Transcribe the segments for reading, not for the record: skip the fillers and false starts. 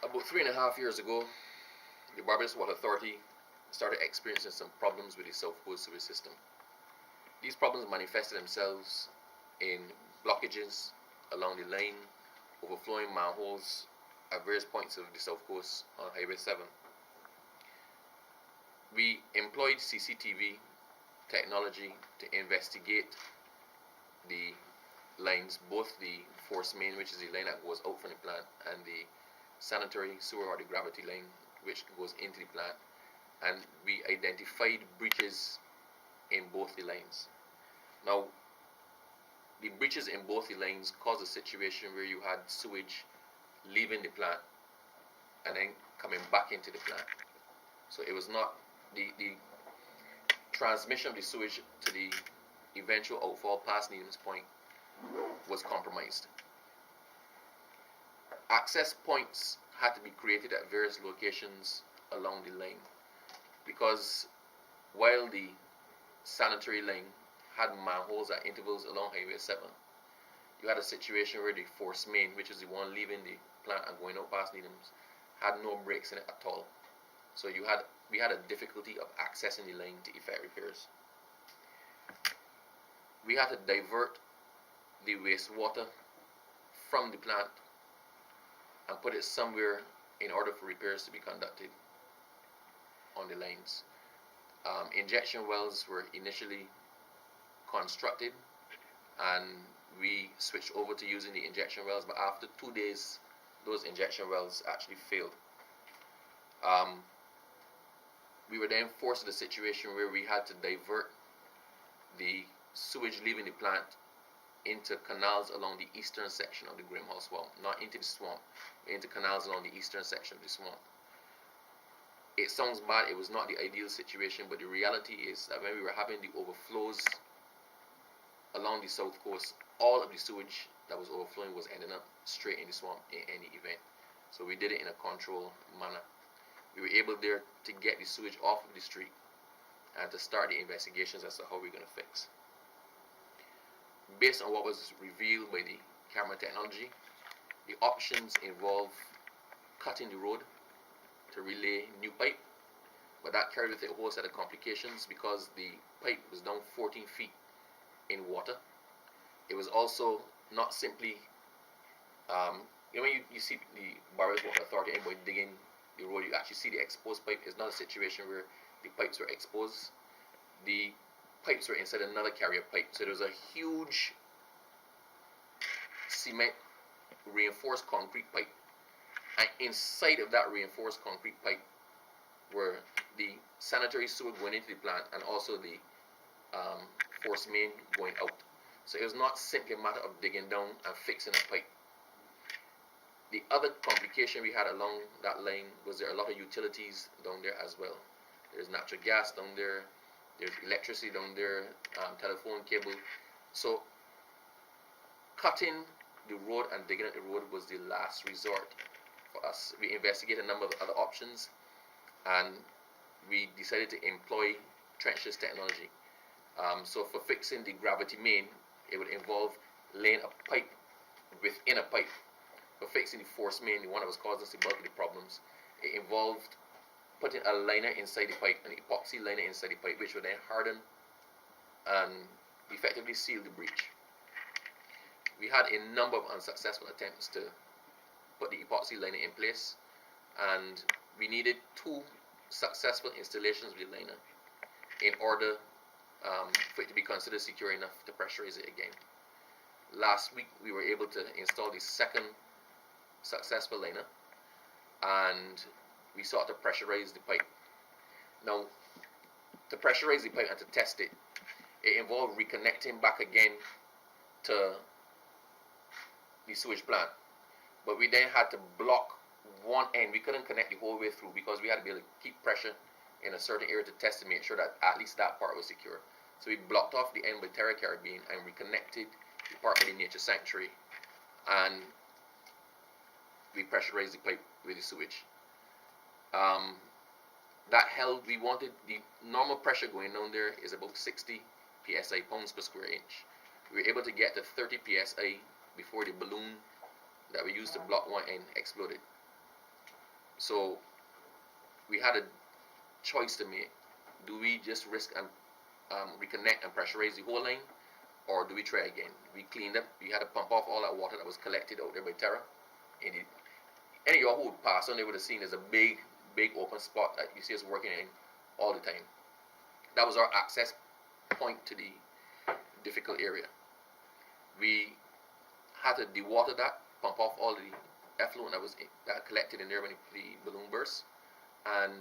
About 3.5 years ago, the Barbadians Water Authority started experiencing some problems with the South Coast Sewerage system. These problems manifested themselves in blockages along the line, overflowing manholes at various points of the South Coast on Highway 7. We employed CCTV technology to investigate the lines, both the force main, which is the line that goes out from the plant, and the sanitary sewer or the gravity line, which goes into the plant. And we identified breaches in both the lines. Now, the breaches in both the lines caused a situation where you had sewage leaving the plant and then coming back into the plant. So it was not the transmission of the sewage to the eventual outfall past Needham's Point was compromised. Access points had to be created at various locations along the line, because while the sanitary line had manholes at intervals along Highway 7, you had a situation where the force main, which is the one leaving the plant and going out past Needham's, had no breaks in it at all. So we had a difficulty of accessing the line to effect repairs. We had to divert the wastewater from the plant and put it somewhere in order for repairs to be conducted on the lines. Injection wells were initially constructed and we switched over to using the injection wells, but after 2 days those injection wells actually failed. We were then forced to a situation where we had to divert the sewage leaving the plant into canals along the eastern section of the Grimhall Swamp, not into the swamp, into canals along the eastern section of the swamp. It sounds bad, it was not the ideal situation, but the reality is that when we were having the overflows along the south coast, all of the sewage that was overflowing was ending up straight in the swamp in any event. So we did it in a controlled manner. We were able there to get the sewage off of the street and to start the investigations as to how we're going to fix. Based on what was revealed by the camera technology, the options involve cutting the road to relay new pipe, but that carried with it a whole set of complications because the pipe was down 14 feet in water. It was also not simply, when you see the Barbadians Water Authority anybody digging the road, you actually see the exposed pipe. It's not a situation where the pipes were exposed. The pipes were inside another carrier pipe. So there was a huge cement reinforced concrete pipe, and inside of that reinforced concrete pipe were the sanitary sewer going into the plant and also the force main going out. So it was not simply a matter of digging down and fixing a pipe. The other complication we had along that line was there are a lot of utilities down there as well. There's natural gas down there, there's electricity down there, telephone cable. So cutting the road and digging out the road was the last resort for us. We investigated a number of other options and we decided to employ trenchless technology. So for fixing the gravity main, it would involve laying a pipe within a pipe. For fixing the force main, the one that was causing us the bulk of the problems, it involved putting a liner inside the pipe, an epoxy liner inside the pipe, which would then harden and effectively seal the breach. We had a number of unsuccessful attempts to put the epoxy liner in place, and we needed 2 successful installations of the liner in order for it to be considered secure enough to pressurize it again. Last week we were able to install the second successful liner, and we sought to pressurize the pipe. Now, to pressurize the pipe and to test it, it involved reconnecting back again to the sewage plant, but we then had to block one end. We couldn't connect the whole way through because we had to be able to keep pressure in a certain area to test to make sure that at least that part was secure. So we blocked off the end with Terra Caribbean and reconnected the part of the nature sanctuary, and we pressurized the pipe with the sewage. That held, we wanted the normal pressure going down there is about 60 psi, pounds per square inch. We were able to get to 30 psi before the balloon that we used to block one end exploded. So we had a choice to make. Do we just risk and reconnect and pressurize the whole line, or do we try again? We cleaned up. We had to pump off all that water that was collected out there by Terra. And any of y'all who would pass on, they would have seen there's a big open spot that you see us working in all the time. That was our access point to the difficult area. We had to dewater that, pump off all the effluent that collected in there when the balloon burst, and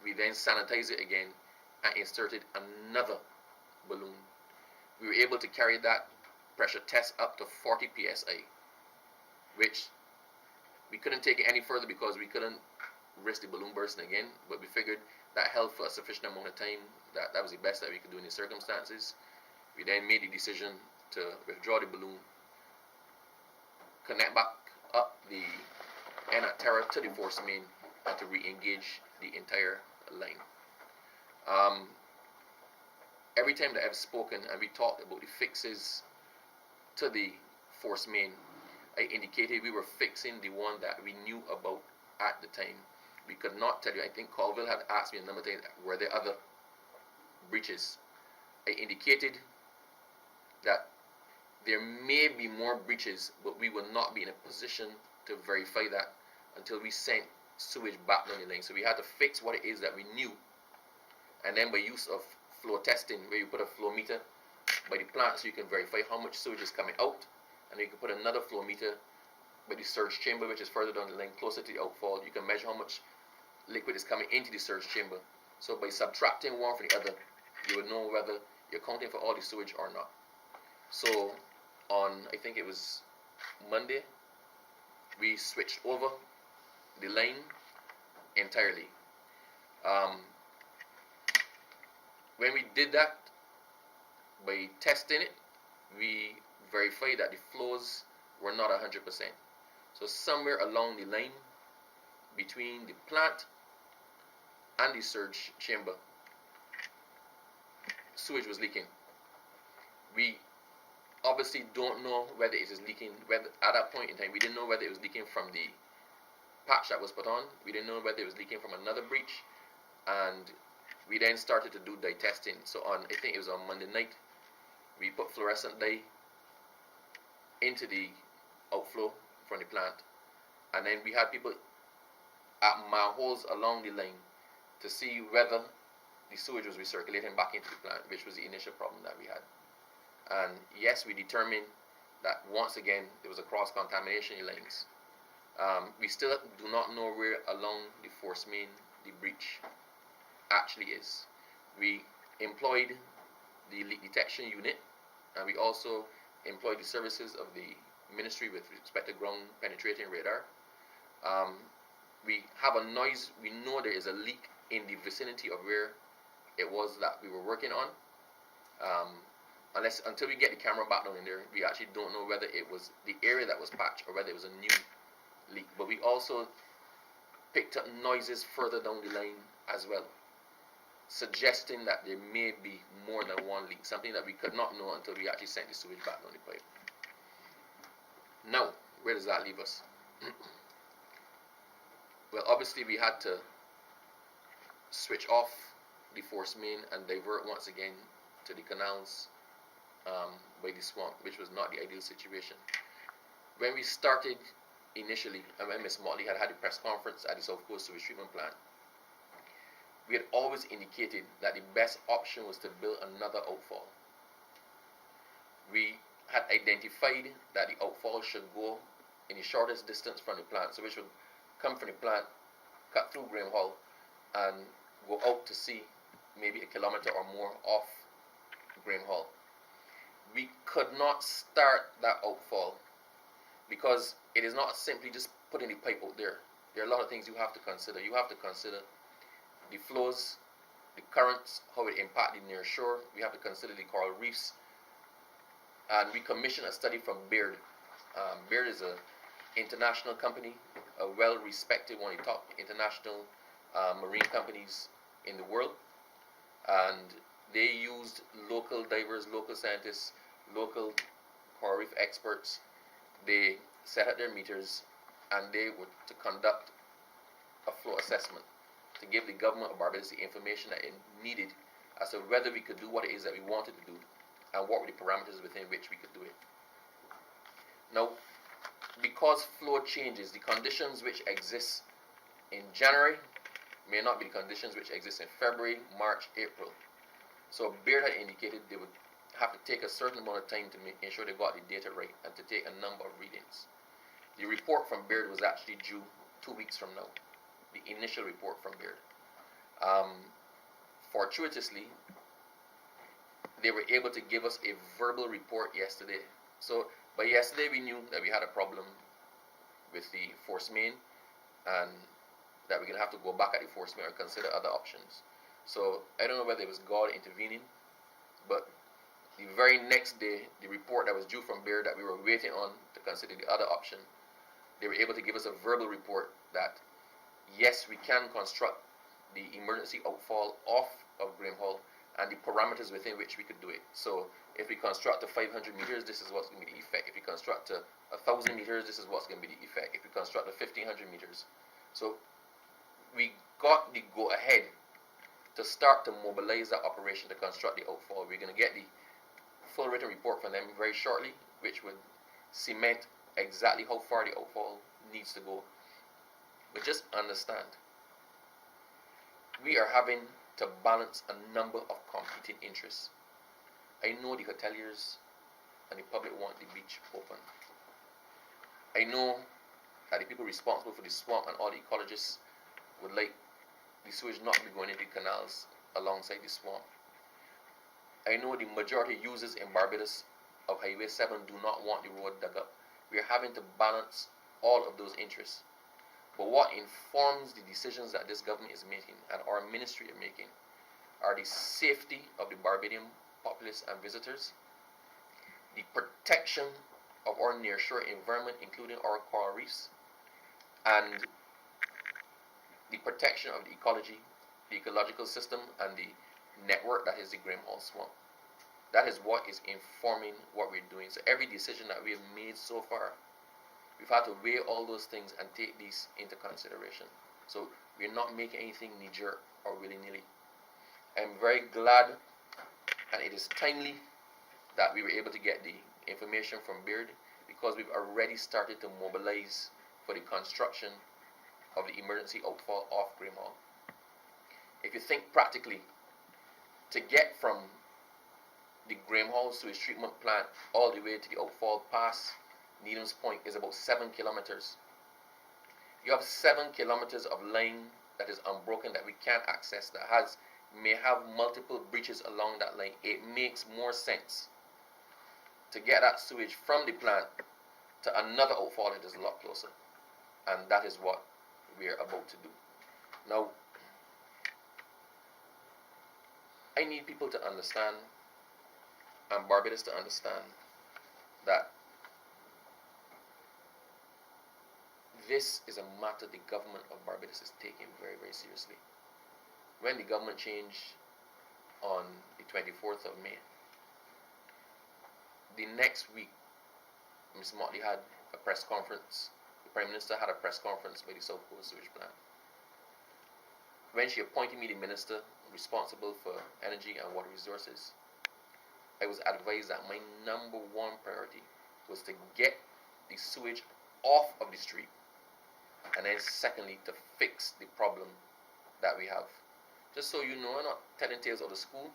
we then sanitized it again and inserted another balloon. We were able to carry that pressure test up to 40 psi, which we couldn't take it any further because we couldn't risk the balloon bursting again, but we figured that held for a sufficient amount of time that was the best that we could do in the circumstances. We then made the decision to withdraw the balloon, connect back up the end at Terra to the force main, and to re-engage the entire line. Every time that I've spoken and we talked about the fixes to the force main, I indicated we were fixing the one that we knew about at the time. We could not tell you. I think Colville had asked me a number of times, were there other breaches? I indicated that there may be more breaches, but we will not be in a position to verify that until we sent sewage back down the line. So we had to fix what it is that we knew, and then by use of flow testing, where you put a flow meter by the plant so you can verify how much sewage is coming out, and you can put another flow meter by the surge chamber, which is further down the line, closer to the outfall. You can measure how much liquid is coming into the surge chamber. So by subtracting one from the other, you would know whether you're counting for all the sewage or not. So on, I think it was Monday, we switched over the line entirely. When we did that, by testing it, we verified that the flows were not 100%. So somewhere along the line between the plant and the surge chamber, sewage was leaking. We obviously don't know whether it is leaking, whether at that point in time we didn't know whether it was leaking from the patch that was put on. We didn't know whether it was leaking from another breach, and we then started to do dye testing. So on, I think it was on Monday night, we put fluorescent dye into the outflow from the plant, and then we had people at manholes along the line to see whether the sewage was recirculating back into the plant, which was the initial problem that we had. And yes, we determined that once again there was a cross-contamination in lines. We still do not know where along the force main the breach actually is. We employed the leak detection unit, and we also employed the services of the ministry with respect to ground penetrating radar. We have a noise. We know there is a leak in the vicinity of where it was that we were working on. Until we get the camera back down in there, we actually don't know whether it was the area that was patched or whether it was a new leak. But we also picked up noises further down the line as well, suggesting that there may be more than one leak, something that we could not know until we actually sent the sewage back down the pipe. Now, where does that leave us? Well, obviously we had to switch off the force main and divert once again to the canals by the swamp, which was not the ideal situation. When we started initially, and when Ms. Mottley had a press conference at the South Coast Sewerage Treatment Plant, we had always indicated that the best option was to build another outfall. We had identified that the outfall should go in the shortest distance from the plant, so which would come from the plant, cut through Graham Hall, and go out to sea, maybe 1 kilometer or more off Graham Hall. We could not start that outfall because it is not simply just putting the pipe out there. There are a lot of things you have to consider. You have to consider the flows, the currents, how it impacted near shore. We have to consider the coral reefs. And we commissioned a study from Baird. Baird is an international company, a well-respected one of the top international marine companies in the world. And they used local divers, local scientists, local coral reef experts. They set up their meters, and they were to conduct a flow assessment to give the government of Barbados the information that it needed as to whether we could do what it is that we wanted to do and what were the parameters within which we could do it. Now, because flow changes, the conditions which exist in January may not be the conditions which exist in February, March, April. So Baird had indicated they would have to take a certain amount of time to ensure they got the data right and to take a number of readings. The report from Baird was actually due 2 weeks from now, the initial report from Baird. Fortuitously, they were able to give us a verbal report yesterday. So by yesterday we knew that we had a problem with the force main and that we're going to have to go back at the force main or consider other options. So I don't know whether it was God intervening, but the very next day, the report that was due from Baird that we were waiting on to consider the other option, they were able to give us a verbal report that yes, we can construct the emergency outfall off of Graham Hall and the parameters within which we could do it. So if we construct to 500 meters, this is what's going to be the effect. If we construct to 1,000 meters, this is what's going to be the effect. If we construct to 1,500 meters. So we got the go-ahead to start to mobilize that operation to construct the outfall. We're going to get the full written report from them very shortly, which would cement exactly how far the outfall needs to go. But just understand, we are having to balance a number of competing interests. I know the hoteliers and the public want the beach open. I know that the people responsible for the swamp and all the ecologists would like the sewage not to be going into the canals alongside the swamp. I know the majority users in Barbados of Highway 7 do not want the road dug up. We are having to balance all of those interests. But what informs the decisions that this government is making and our ministry are making are the safety of the Barbadian populace and visitors, the protection of our nearshore environment, including our coral reefs, and the protection of the ecology, the ecological system, and the network that is the Graham Hall Swamp. That is what is informing what we're doing. So every decision that we have made so far, we've had to weigh all those things and take these into consideration. So we're not making anything knee-jerk or willy-nilly. I'm very glad, and it is timely, that we were able to get the information from Baird, because we've already started to mobilize for the construction of the emergency outfall off Graham Hall. If you think practically, to get from the Graham Hall sewage treatment plant all the way to the outfall past Needham's Point is about 7 kilometers. You have 7 kilometers of line that is unbroken that we can't access, that may have multiple breaches along that line. It makes more sense to get that sewage from the plant to another outfall that is a lot closer. And that is what we are about to do. Now, I need people to understand, and Barbados to understand, that this is a matter the government of Barbados is taking very, very seriously. When the government changed on the 24th of May, the next week, Ms. Mottley had a press conference. The Prime Minister had a press conference by the South Coast Sewerage Plant. When she appointed me the Minister responsible for energy and water resources, I was advised that my number one priority was to get the sewage off of the street, and then secondly, to fix the problem that we have. Just so you know, I'm not telling tales out of school.